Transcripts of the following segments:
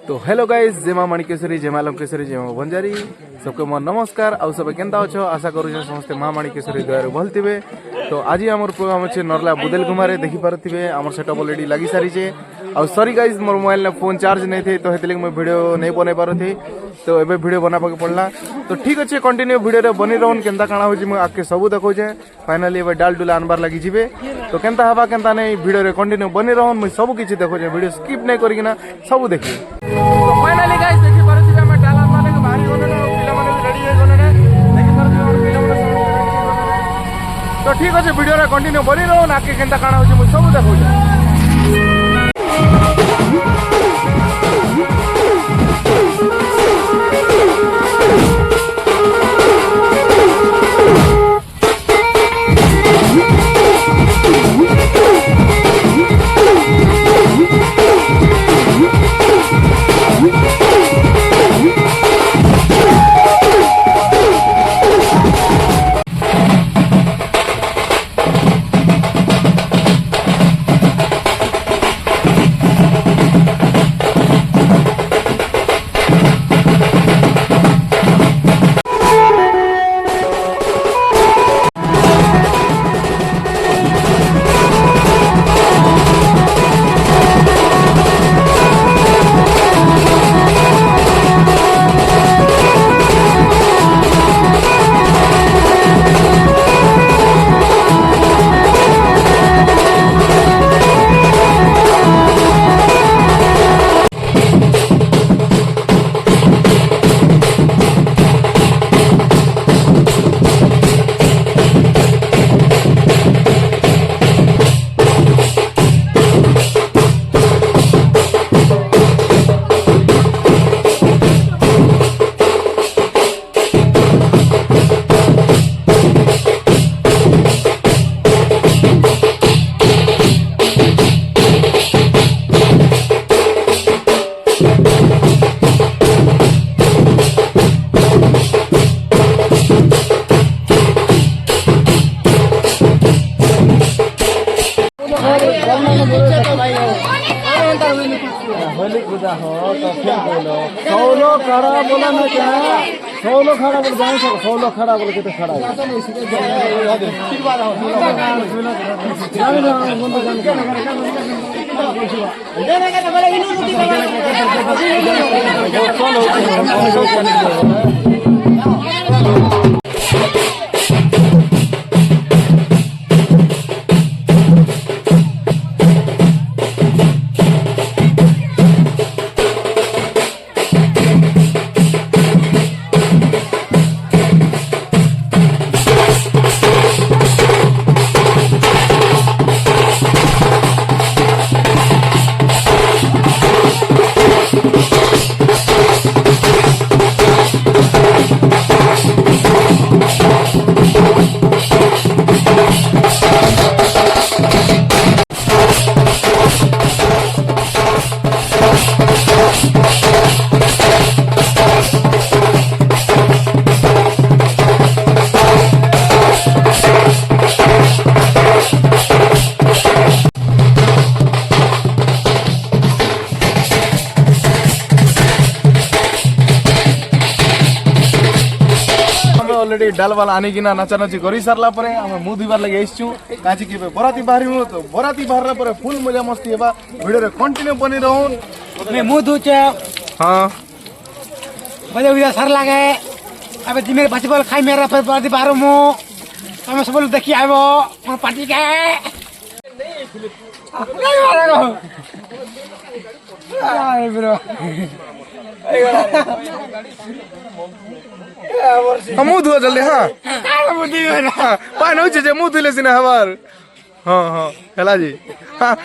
तो hello guys, जय मां माणिकेश्वरी, जय मां लंकेश्वरी, जय मां भंजारी। सबके मोर नमस्कार। आउ सब केनता अच्छो, आशा करूँ समस्ते मां माणिकेश्वरी दयार भल थे। तो आज आम प्रोग्राम अच्छे नरला बुदेल गुमारे देखी पारे आम सेटअप अलरेडी लगी सारी। आउ सॉरी गाइस, मोर मोबाइल में फोन चार्ज नहीं थे, तो हेतले मैं वीडियो नहीं बन पारे। तो एबे वीडियो बनाबा के पड़ला। तो ठीक अच्छे, कंटिन्यू वीडियो बनी रहन। केनता काଣା होची मैं आके सब देखौछे। फाइनली एबे डाल डुला आनबार लगी जिबे। तो केनता हबा केनता नहीं वीडियो रे कंटिन्यू बनी रहन। मैं सब किछि देखौछे, वीडियो स्किप नहीं करिकिना सब देखि। तो फाइनली गाइस देखि पारथिबे हम डाल आनबार के बाहरी होने पिला माने रेडी हे गने देखि पारथिबे और पिला माने। तो ठीक अच्छे, वीडियो रे कंटिन्यू बनी रहन। आके केनता काଣା होची मैं सब देखौछे। सौलो खड़ा बोला ना क्या? सौलो खड़ा बोल जाए, सौलो खड़ा बोल कितने खड़ा ऑलरेडी डाल वाला आने की ना नाचा नाची करी सारला परे हम मुंह धुबार लगे आइछु। काची के बराती बाहरी हूं, तो बराती बाहरला परे फुल मजा मस्ती हेबा। वीडियो रे कंटिन्यू बनी रहन। मैं मुंह धुचे। हां बजे उया सर लागे। अबे जिमे बचबल खाई मेरा फिर बराती बाहर मु हम सब लोग देखि आबो हम पार्टी के नहीं मारेगो। आई ब्रो मुंह धुआ जल्दी। हाँ पानी हो जे मुंह धुले सिने हमार। हाँ हाँ हेला जी। हाँ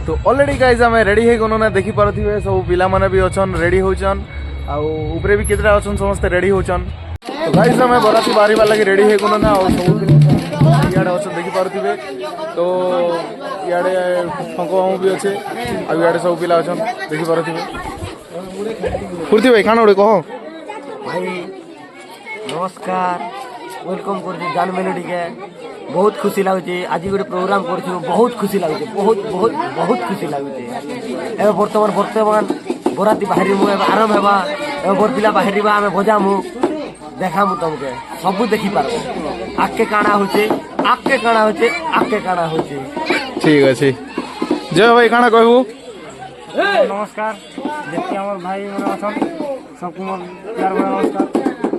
तो ऑलरेडी गाइस हमें रेडी हे गनो ना देखि पारथिबे। सब पिला माने भी अछन, रेडी होचन। आ ऊपरे भी केतरा अछन, समस्त रेडी होचन। तो गाइस हमें बराती बारी वाला के रेडी हे गनो ना। और सब याडे अछन देखि पारथिबे। तो याडे फंको भी अच्छे। आ याडे सब पिला अछन देखि पारथिबे। फुर्ती भाई खाना उड़े कहो भाई नमस्कार, वेलकम कर जान मेलोडी के बहुत खुशी लगुचे आज गोटे प्रोग्राम कर बहुत खुशी लगुचे बहुत बहुत बहुत खुशी लगुचे एवं बर्तमान बराती बाहरी मु आरंभ हेबा एवं बर पिला बाहरी आम बजामु देखामु तुमके सब देखी पार आके काଣା होचे आके काଣା होचे आके काଣା होचे। ठीक अच्छे जय भाई काଣା कहबू। नमस्कार देखिए हमारे भाई मैंने असन सबको मोर प्यार भरा नमस्कार।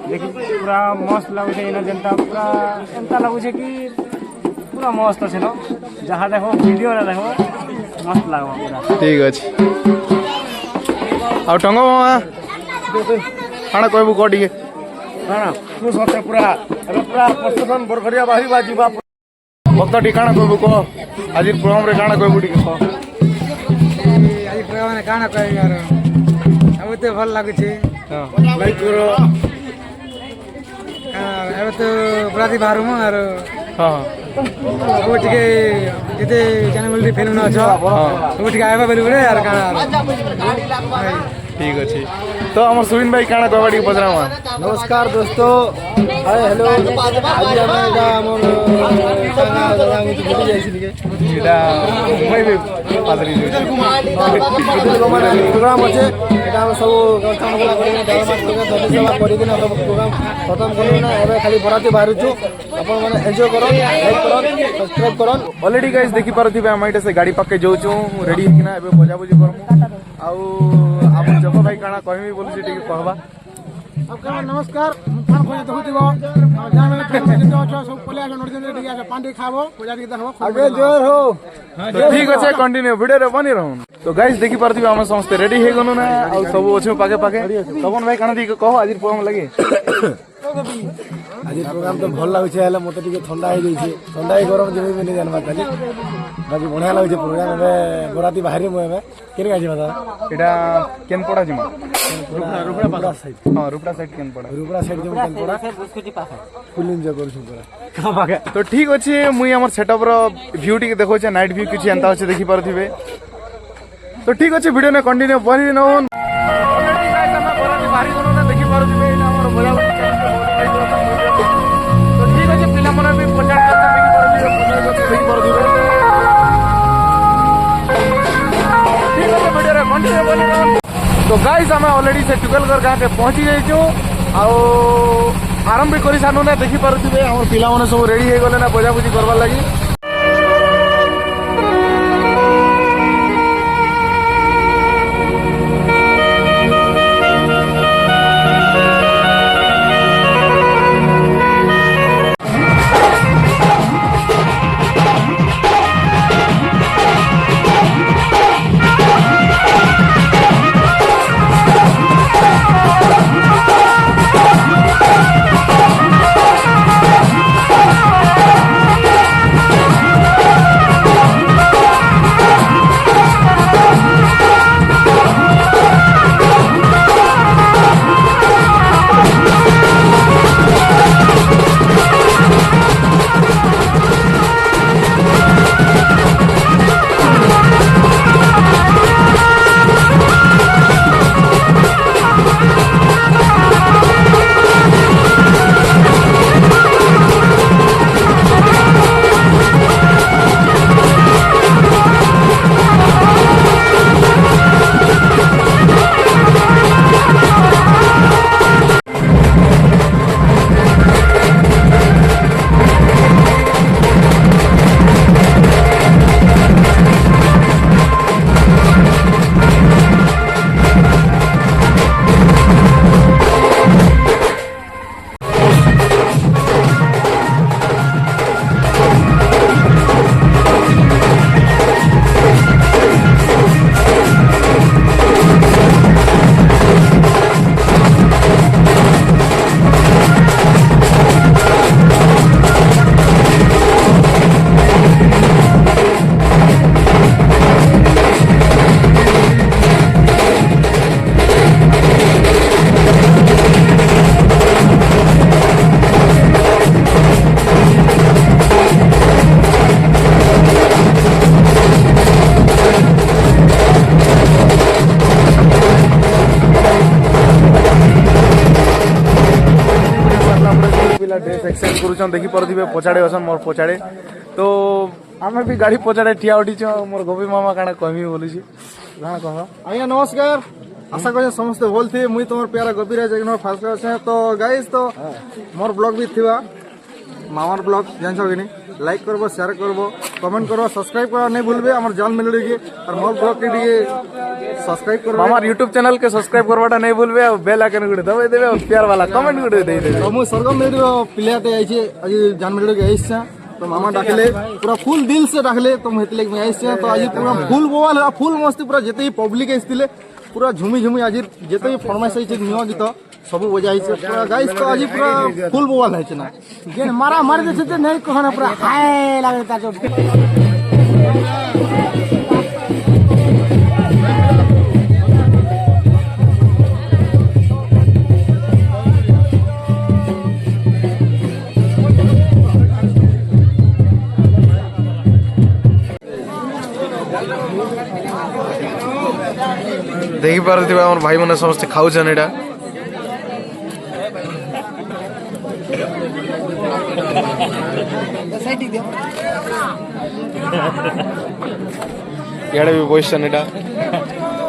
देखिए पूरा मस्त लगुचे इन जनता पूरा एमता लगुचे कि पूरा मस्त अच्छे न जहाँ देखो वीडियो ना देखो मस्त लगो पूरा। ठीक अच्छे आ टंग मामा काଣା कहबू कह टिके तू सते पूरा पूरा प्रशासन बरखरिया बाहरी बाजीबा भक्त टी काଣା कहबू कह आज प्रोग्राम रे काଣା कहबू टिके कह। आज प्रोग्राम काना कह यार अब तो भल लगुचे लाइक करो अब तो बराती बाहर मु और हां अब टिके जते चैनल फेल न छ अब टिके आबा बेलु रे यार काना ठीक अच्छे तो हमार सुविन भाई काଣା कहबा टिके पचरावा। नमस्कार दोस्तों हाय हेलो आज हम एटा हमर साना दादा मुझे भूली जाइसिल के एटा मुंबई में पादरी प्रोग्राम अच्छे एटा हम सब व्यवस्था वाला करी दादा मात के सेवा करी के सब प्रोग्राम खत्म करू ना एबे खाली बराती बाहर छु अपन माने एन्जॉय करो लाइक करो सब्सक्राइब करो। ऑलरेडी गाइस देखि पारथिबे हम एटा से गाड़ी पक्के जाउछु रेडी किना एबे बजा बजी करमु आउ हम जब भाई काଣା कहबी बोलछि टिके कहबा। आपका नमस्कार खान खोज देखुथिबो जान में फेमस जो सब पले आगे नोट दे दिया पांडे खाबो पूजा के देखबो आगे जोर हो तो ठीक अच्छे कंटिन्यू वीडियो रे बनी रहूं। तो गाइस देखि पारथिबे हम समस्त रेडी हे गनु ना आ सब अछि पाके पाके तबन भाई काଣା दी कहो आज प्रोग्राम लगे। आज प्रोग्राम तो भल लागुचे हेले मते टिके ठंडा हे जाइछे ठंडा हे गरम जेबे भी नहीं जानबा खाली बाकी बढ़िया लागुचे प्रोग्राम एबे बराती बाहरी मु एबे केन गाजी बता एटा केन पड़ा जिमा रुपड़ा साइड हां रुपड़ा साइड केन पड़ा रुपड़ा साइड जेम केन पड़ा फुल एन्जॉय करछु पूरा तो ठीक अच्छे मुई हमर सेटअप रो व्यू टिके देखो छे नाइट व्यू किछि एंता अच्छे देखि पारथिबे। तो ठीक अच्छे वीडियो ने कंटिन्यू बनी नहुन ऑलरेडी गाइस हम बराती बाहरी गनु ना देखि पारथिबे एटा हमर बजा तो ठीक अच्छे पिला मन भी पचार करता देखि पारथिबे ठीक अच्छे वीडियो रे कंटिन्यू बनी नहुन। तो गाइस हम ऑलरेडी से टुकलगर गांव के पहुंची जाइछु आउ आरंभ भी करी सानु ना देखि पारथिबे हमर पिला माने सब रेडी हे गले ना बजा बुजी करबार लागि। एक्सचेंज करूछन देखि परथिबे पछाड़े असन मोर पछाड़े तो आमे भी गाड़ी पछाड़े ठिया उठी छ मोर गोपी मामा काना कहमी बोली छी काना कह आज्ञा नमस्कार आशा करें समस्ते भल थी मुई तुम प्यारा गोपीराज एक नंबर फास्ट अच्छे तो गाइस तो मोर ब्लॉग भी थिवा मामार ब्लॉग जान कि नहीं लाइक करबो शेयर करबो कमेंट करबो सब्सक्राइब करबो नहीं भूलबे हमर जान मिलड़ी के और मोर ब्लॉग के लिए सब्सक्राइब करबो मामा YouTube चैनल के सब्सक्राइब करवाटा नहीं भूलबे और बेल आइकन गुडे दबाई देबे और प्यार वाला कमेंट गुडे दे देबे तो मुई सरगम मिलड़ी प्लेटे आइछे आज जान मिलड़ी के आइछे तो मामा डाकले पूरा फुल दिल से डाकले तो मुई हेतले में आइछे तो आज पूरा फुल बोल फुल मस्ती पूरा जेते ही पब्लिक आइछतिले पूरा झुमी झुमी आज जेते ही फरमाइश आइछे न्यू गीत सब बजाइछे पूरा गाइस तो आज पूरा फुल बोल है ना जेन मारा मार देছে তো নেই কখনো পুরা হায় লাগে তা চোট देखि पारथिबे हमर भाई माने समस्त खाउछन एटा याडे भी पोजिशन एटा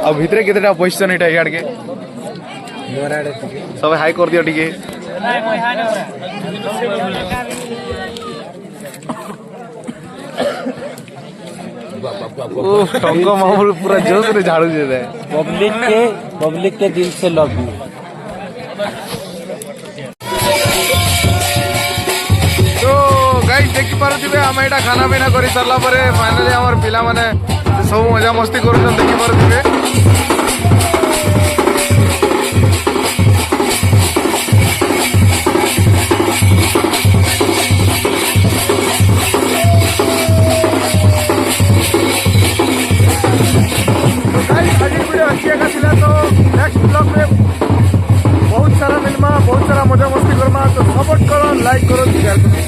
अब भितरे केतेटा पोजिशन एटा याड के सब हाई कर दियो टिके ओ टंको मामूल पूरा जोश रे झाड़ू दे दे पब्लिक के दिल से लव यू तो गाइस देखि पारथिबे हम एटा खाना पीना करि सरला परे फाइनली हमर पिला माने सब मजा मस्ती करछन देखि पारथिबे तो नेक्स्ट ब्लॉग में बहुत सारा मिलमा बहुत सारा मजा मस्ती करमा तो सपोर्ट करो लाइक करो शेयर करो।